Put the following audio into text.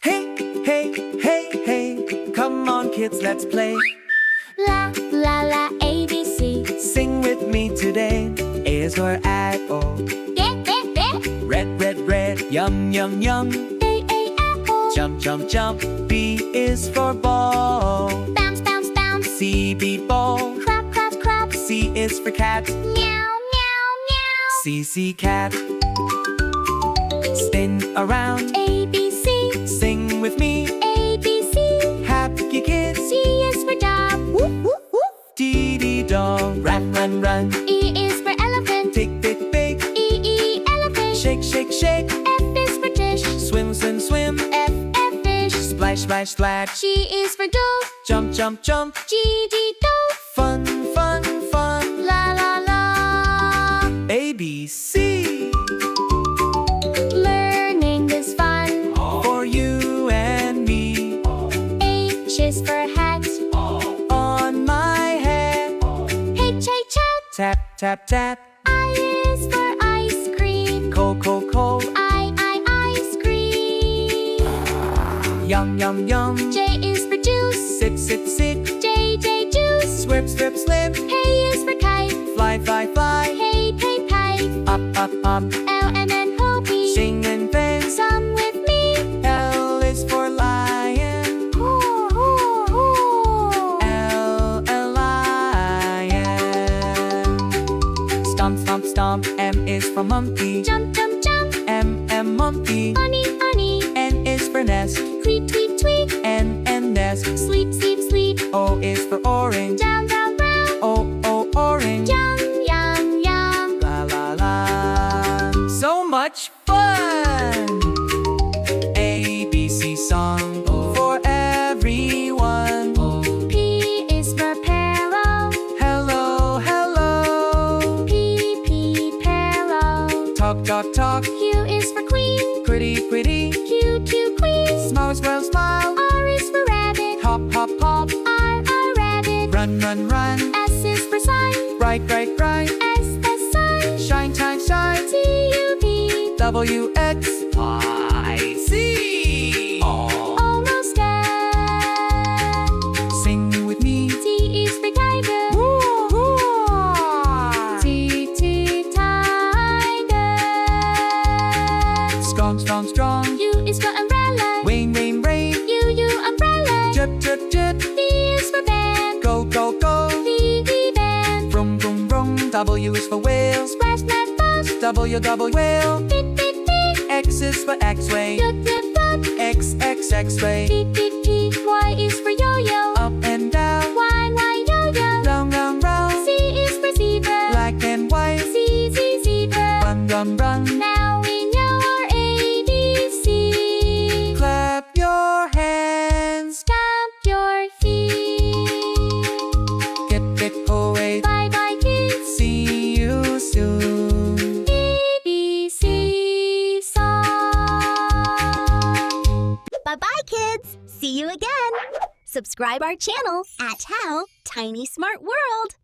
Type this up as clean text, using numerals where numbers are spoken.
Hey, hey, hey, hey, come on kids, let's play. La, la, la, A, B, C. Sing with me today. A is for apple. Red, red, red, yum, yum, yum. A, apple. Jump, jump, jump. B is for ball. Bounce, bounce, bounce. C, B, ball. Crab, crab, crab. C is for cat. Meow, meow, meow. C, C, cat. Spin around. A, B, C. Sing with me. A, B, C. Happy kids. C is for dog. Whoop, whoop, whoop. D, D, dog. Run, run, run. E is for elephant. Tick, tick, big. E, elephant. Shake, shake, shake. F is for dish. Swim, swim, swim. F, fish. Splash, splash, splash. G is for dove. Jump, jump, jump. G, dove. Fun, fun, fun. La, la, la. A, B, C. Learning is fun. For you and me. H is for hat. On my head. H, hat. Tap, tap, tap. I is for ice cream. Cold, cold, cold. Ice cream. Yum, yum, yum. J is for juice. Sip, sip, sip. J, juice. Swip, swip, slip. K is for kite. Fly, fly, fly. Hey, pipe. Up, up, up. L, M, Hopi. Sing and dance. Some with me. L is for lion. L, lion. Stomp, stomp, stomp. M is for monkey. Jump, jump, jump. M, monkey. Honey, honey. N is for nest. Tweet, tweet, tweet. N, nest. Sleep, sleep, sleep. O is for orange. Down, down, brown. O, orange. Yum, yum, yum. La, la, la. So much fun! A, B, C song for everyone. P is for parrot. Hello, hello. P, parrot. Talk, talk, talk. Q is for queen. Pretty, pretty. Q, queen. Smile, smile, smile. R is for rabbit. Hop, hop, hop. R, rabbit. Run, run, run. S is for sun. Bright, bright, bright. S, sun. Shine, shine, shine. T, U, W, X, Y, Z. almost there. Sing with me. T is for tiger. T, tiger. Strong, strong, strong. U is for umbrella. Rain, rain, rain. U, umbrella. Jet, jet, jet. V is for van. Go, go, go. V, van. Vroom, vroom, vroom. W is for whale. Splash, splash, splash. W, whale. Beep, beep, beep. X is for X-ray. Duck, duck, duck. X, X-ray. P, P. Y is for yo-yo. Up and down. Y, yo-yo. Round, round, round. Z is for zebra. Black and white. Z, zebra. Run, run, run. Now we know our ABC. Clap your hands. Stomp your feet. Get away. Bye, bye, kids. See you soon. ABC song. Bye-bye, kids! See you again! Subscribe our channel at How Tiny Smart World.